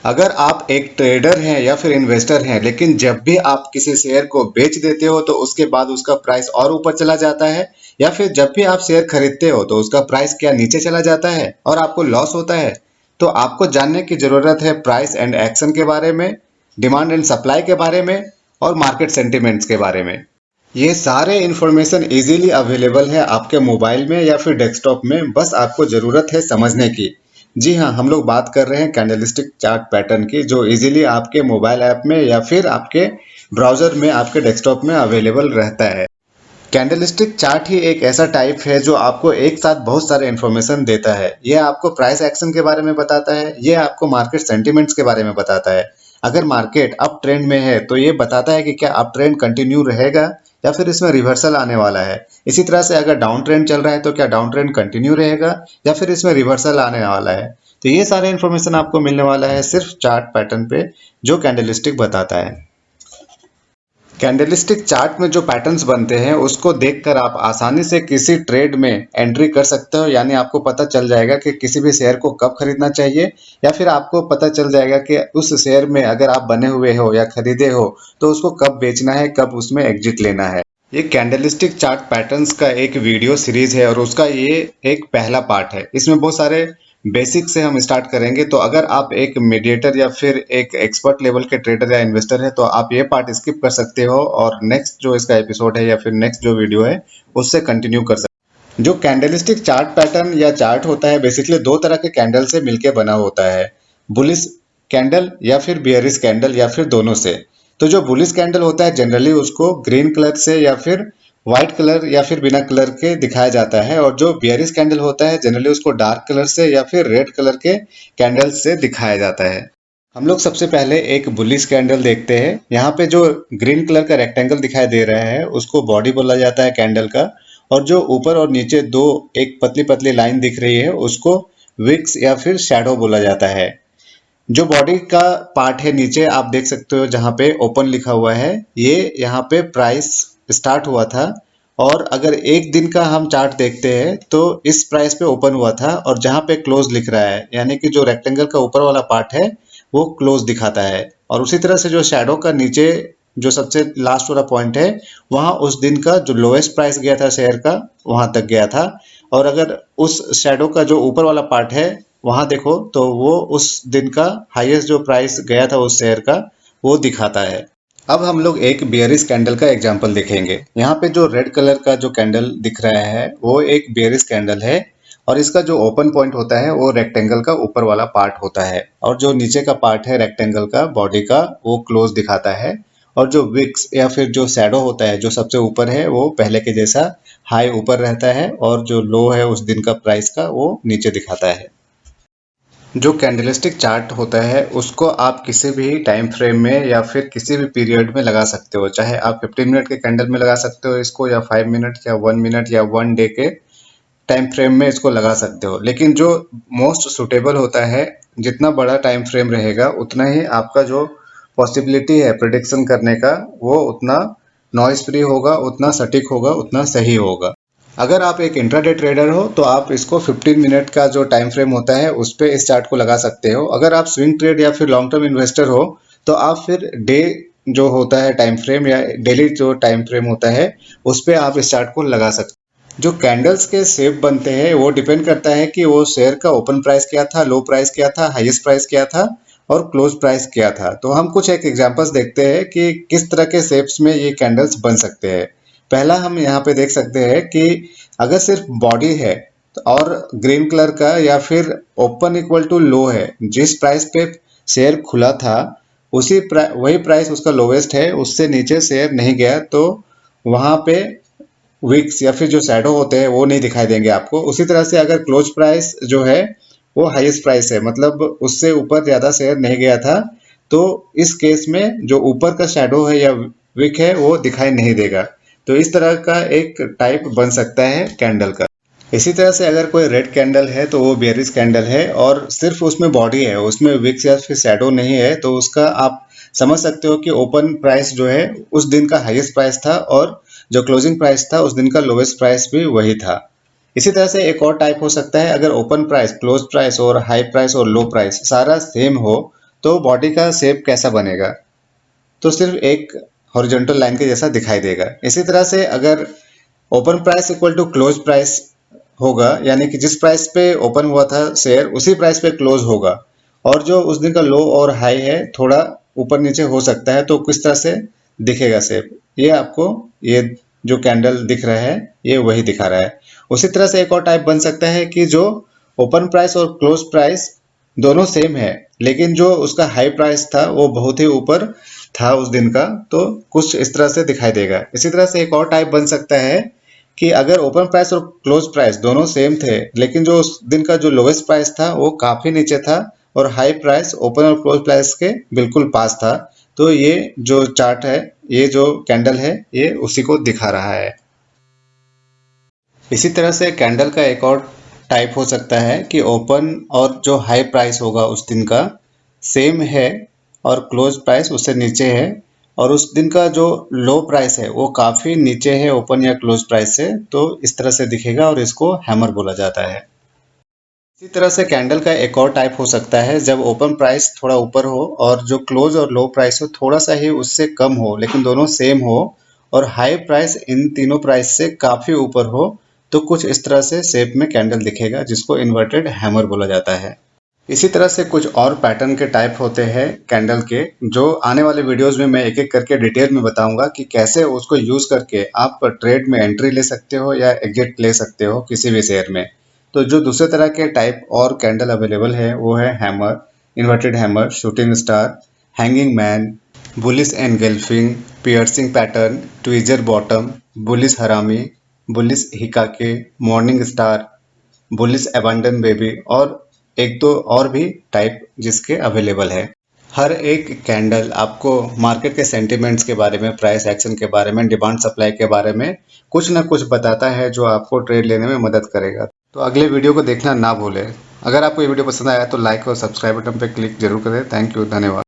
अगर आप एक ट्रेडर हैं या फिर इन्वेस्टर हैं, लेकिन जब भी आप किसी शेयर को बेच देते हो तो उसके बाद उसका प्राइस और ऊपर चला जाता है, या फिर जब भी आप शेयर खरीदते हो तो उसका प्राइस क्या नीचे चला जाता है और आपको लॉस होता है, तो आपको जानने की जरूरत है प्राइस एंड एक्शन के बारे में, डिमांड एंड सप्लाई के बारे में और मार्केट सेंटिमेंट्स के बारे में। ये सारे इंफॉर्मेशन इजीली अवेलेबल है आपके मोबाइल में या फिर डेस्कटॉप में, बस आपको ज़रूरत है समझने की। जी हाँ, हम लोग बात कर रहे हैं कैंडलस्टिक चार्ट पैटर्न की, जो इजीली आपके मोबाइल ऐप में या फिर आपके ब्राउज़र में, आपके डेस्कटॉप में अवेलेबल रहता है। कैंडलस्टिक चार्ट ही एक ऐसा टाइप है जो आपको एक साथ बहुत सारे इंफॉर्मेशन देता है। यह आपको प्राइस एक्शन के बारे में बताता है, यह आपको मार्केट सेंटिमेंट्स के बारे में बताता है। अगर मार्केट अप ट्रेंड में है तो ये बताता है कि क्या अप ट्रेंड कंटिन्यू रहेगा या फिर इसमें रिवर्सल आने वाला है। इसी तरह से अगर डाउन ट्रेंड चल रहा है तो क्या डाउन ट्रेंड कंटिन्यू रहेगा या फिर इसमें रिवर्सल आने वाला है। तो ये सारे इंफॉर्मेशन आपको मिलने वाला है सिर्फ चार्ट पैटर्न पे, जो कैंडलस्टिक बताता है। कैंडलस्टिक चार्ट में जो पैटर्न्स बनते हैं उसको देखकर आप आसानी से किसी ट्रेड में एंट्री कर सकते हो, यानी आपको पता चल जाएगा कि किसी भी शेयर को कब खरीदना चाहिए, या फिर आपको पता चल जाएगा कि उस शेयर में अगर आप बने हुए हो या खरीदे हो तो उसको कब बेचना है, कब उसमें एग्जिट लेना है। ये कैंडलस्टिक चार्ट पैटर्न्स का एक वीडियो सीरीज है और उसका ये एक पहला पार्ट है। इसमें बहुत सारे बेसिक से हम स्टार्ट करेंगे, तो अगर आप एक मीडिएटर या फिर एक एक्सपर्ट लेवल के ट्रेडर या इन्वेस्टर है तो आप ये पार्ट स्किप कर सकते हो और नेक्स्ट जो इसका एपिसोड है या फिर नेक्स्ट जो वीडियो है उससे कंटिन्यू कर सकते हो। जो कैंडलस्टिक चार्ट पैटर्न या चार्ट होता है बेसिकली दो तरह के कैंडल से मिलकर बना होता है, बुलिश कैंडल या फिर बियरिश कैंडल या फिर दोनों से। तो जो बुलिश कैंडल होता है जनरली उसको ग्रीन कलर से या फिर व्हाइट कलर या फिर बिना कलर के दिखाया जाता है, और जो बियरिश कैंडल होता है जनरली उसको डार्क कलर से या फिर रेड कलर के कैंडल से दिखाया जाता है। हम लोग सबसे पहले एक बुलिश कैंडल देखते हैं। यहाँ पे जो ग्रीन कलर का रेक्टेंगल दिखाई दे रहा है उसको बॉडी बोला जाता है कैंडल का, और जो ऊपर और नीचे दो एक पतली पतली लाइन दिख रही है उसको विक्स या फिर शैडो बोला जाता है। जो बॉडी का पार्ट है नीचे आप देख सकते हो जहाँ पे ओपन लिखा हुआ है, ये यहाँ पे प्राइस स्टार्ट हुआ था, और अगर एक दिन का हम चार्ट देखते हैं तो इस प्राइस पे ओपन हुआ था, और जहाँ पे क्लोज लिख रहा है यानी कि जो रेक्टेंगल का ऊपर वाला पार्ट है वो क्लोज दिखाता है। और उसी तरह से जो शैडो का नीचे जो सबसे लास्ट वाला पॉइंट है वहां उस दिन का जो लोएस्ट प्राइस गया था शेयर का वहां तक गया था, और अगर उस शैडो का जो ऊपर वाला पार्ट है वहां देखो तो वो उस दिन का हाईएस्ट जो प्राइस गया था उस शेयर का वो दिखाता है। अब हम लोग एक बियरिश कैंडल का एग्जांपल देखेंगे। यहाँ पे जो रेड कलर का जो कैंडल दिख रहा है वो एक बियरिश कैंडल है, और इसका जो ओपन पॉइंट होता है वो रेक्टेंगल का ऊपर वाला पार्ट होता है, और जो नीचे का पार्ट है रेक्टेंगल का बॉडी का वो क्लोज दिखाता है, और जो विक्स या फिर जो शैडो होता है जो सबसे ऊपर है वो पहले के जैसा हाई ऊपर रहता है, और जो लो है उस दिन का प्राइस का वो नीचे दिखाता है। जो कैंडलस्टिक चार्ट होता है उसको आप किसी भी टाइम फ्रेम में या फिर किसी भी पीरियड में लगा सकते हो, चाहे आप 15 मिनट के कैंडल में लगा सकते हो इसको, या 5 मिनट या 1 मिनट या 1 डे के टाइम फ्रेम में इसको लगा सकते हो। लेकिन जो मोस्ट सुटेबल होता है, जितना बड़ा टाइम फ्रेम रहेगा उतना ही आपका जो पॉसिबिलिटी है प्रिडिक्शन करने का वो उतना नॉइस फ्री होगा, उतना सटीक होगा, उतना सही होगा। अगर आप एक इंट्राडे ट्रेडर हो तो आप इसको 15 मिनट का जो टाइम फ्रेम होता है उस पे इस चार्ट को लगा सकते हो। अगर आप स्विंग ट्रेड या फिर लॉन्ग टर्म इन्वेस्टर हो तो आप फिर डे जो होता है टाइम फ्रेम या डेली जो टाइम फ्रेम होता है उस पे आप इस चार्ट को लगा सकते हो। जो कैंडल्स के शेप बनते हैं वो डिपेंड करता है कि वो शेयर का ओपन प्राइस क्या था, लो प्राइस क्या था, हाईएस्ट प्राइस क्या था और क्लोज प्राइस क्या था। तो हम कुछ एक एग्जांपल्स देखते हैं कि किस तरह के शेप्स में ये कैंडल्स बन सकते हैं। पहला हम यहाँ पे देख सकते हैं कि अगर सिर्फ बॉडी है और ग्रीन कलर का या फिर ओपन इक्वल टू लो है, जिस प्राइस पे शेयर खुला था वही प्राइस उसका लोवेस्ट है, उससे नीचे शेयर नहीं गया, तो वहां पे विक्स या फिर जो शैडो होते हैं वो नहीं दिखाई देंगे आपको। उसी तरह से अगर क्लोज प्राइस जो है वो हाईएस्ट प्राइस है, मतलब उससे ऊपर ज्यादा शेयर नहीं गया था, तो इस केस में जो ऊपर का शैडो है या विक है वो दिखाई नहीं देगा। तो इस तरह का एक टाइप बन सकता है कैंडल का। इसी तरह से अगर कोई रेड कैंडल है तो वो बेयरिश कैंडल है और सिर्फ उसमें बॉडी है, उसमें विक्स या फिर शैडो नहीं है, तो उसका आप समझ सकते हो कि ओपन प्राइस जो है उस दिन का हाईएस्ट प्राइस था और जो क्लोजिंग प्राइस था उस दिन का लोवेस्ट प्राइस भी वही था। इसी तरह से एक और टाइप हो सकता है, अगर ओपन प्राइस, क्लोज प्राइस और हाई प्राइस और लो प्राइस सारा सेम हो तो बॉडी का शेप कैसा बनेगा, तो सिर्फ एक हॉरिजॉन्टल लाइन के जैसा दिखाई देगा। इसी तरह से अगर open price equal to close price होगा, यानी कि जिस प्राइस पे ओपन हुआ था शेयर उसी प्राइस पे क्लोज होगा, और जो उस दिन का लो और हाई है थोड़ा ऊपर नीचे हो सकता है, तो किस तरह से दिखेगा शेप, ये आपको ये जो कैंडल दिख रहा है ये वही दिखा रहा है। उसी तरह से एक और टाइप बन सकता है कि जो ओपन प्राइस और क्लोज प्राइस दोनों सेम है, लेकिन जो उसका हाई प्राइस था वो बहुत ही ऊपर था उस दिन का, तो कुछ इस तरह से दिखाई देगा। इसी तरह से एक और टाइप बन सकता है कि अगर ओपन प्राइस और क्लोज प्राइस दोनों सेम थे, लेकिन जो उस दिन का जो लोवेस्ट प्राइस था वो काफी नीचे था और हाई प्राइस ओपन और क्लोज प्राइस के बिल्कुल पास था, तो ये जो चार्ट है, ये जो कैंडल है, ये उसी को दिखा रहा है। इसी तरह से कैंडल का एक और टाइप हो सकता है कि ओपन और जो हाई प्राइस होगा उस दिन का सेम है और क्लोज प्राइस उससे नीचे है, और उस दिन का जो लो प्राइस है वो काफ़ी नीचे है ओपन या क्लोज प्राइस से, तो इस तरह से दिखेगा और इसको हैमर बोला जाता है। इसी तरह से कैंडल का एक और टाइप हो सकता है जब ओपन प्राइस थोड़ा ऊपर हो और जो क्लोज और लो प्राइस हो थोड़ा सा ही उससे कम हो, लेकिन दोनों सेम हो, और हाई प्राइस इन तीनों प्राइस से काफ़ी ऊपर हो, तो कुछ इस तरह से शेप में कैंडल दिखेगा जिसको इन्वर्टेड हैमर बोला जाता है। इसी तरह से कुछ और पैटर्न के टाइप होते हैं कैंडल के, जो आने वाले वीडियोस में मैं एक एक करके डिटेल में बताऊंगा कि कैसे उसको यूज करके आप ट्रेड में एंट्री ले सकते हो या एग्जिट ले सकते हो किसी भी शेयर में। तो जो दूसरे तरह के टाइप और कैंडल अवेलेबल है वो है hammer, inverted hammer, shooting star, hanging man, bullish engulfing, piercing pattern, tweezer bottom, bullish harami, bullish hikkake, morning star, bullish abandon baby, और एक दो और भी टाइप जिसके अवेलेबल है। हर एक कैंडल आपको मार्केट के सेंटिमेंट्स के बारे में, प्राइस एक्शन के बारे में, डिमांड सप्लाई के बारे में कुछ ना कुछ बताता है जो आपको ट्रेड लेने में मदद करेगा। तो अगले वीडियो को देखना ना भूलें। अगर आपको ये वीडियो पसंद आया तो लाइक और सब्सक्राइब बटन पर क्लिक जरूर करें। थैंक यू, धन्यवाद।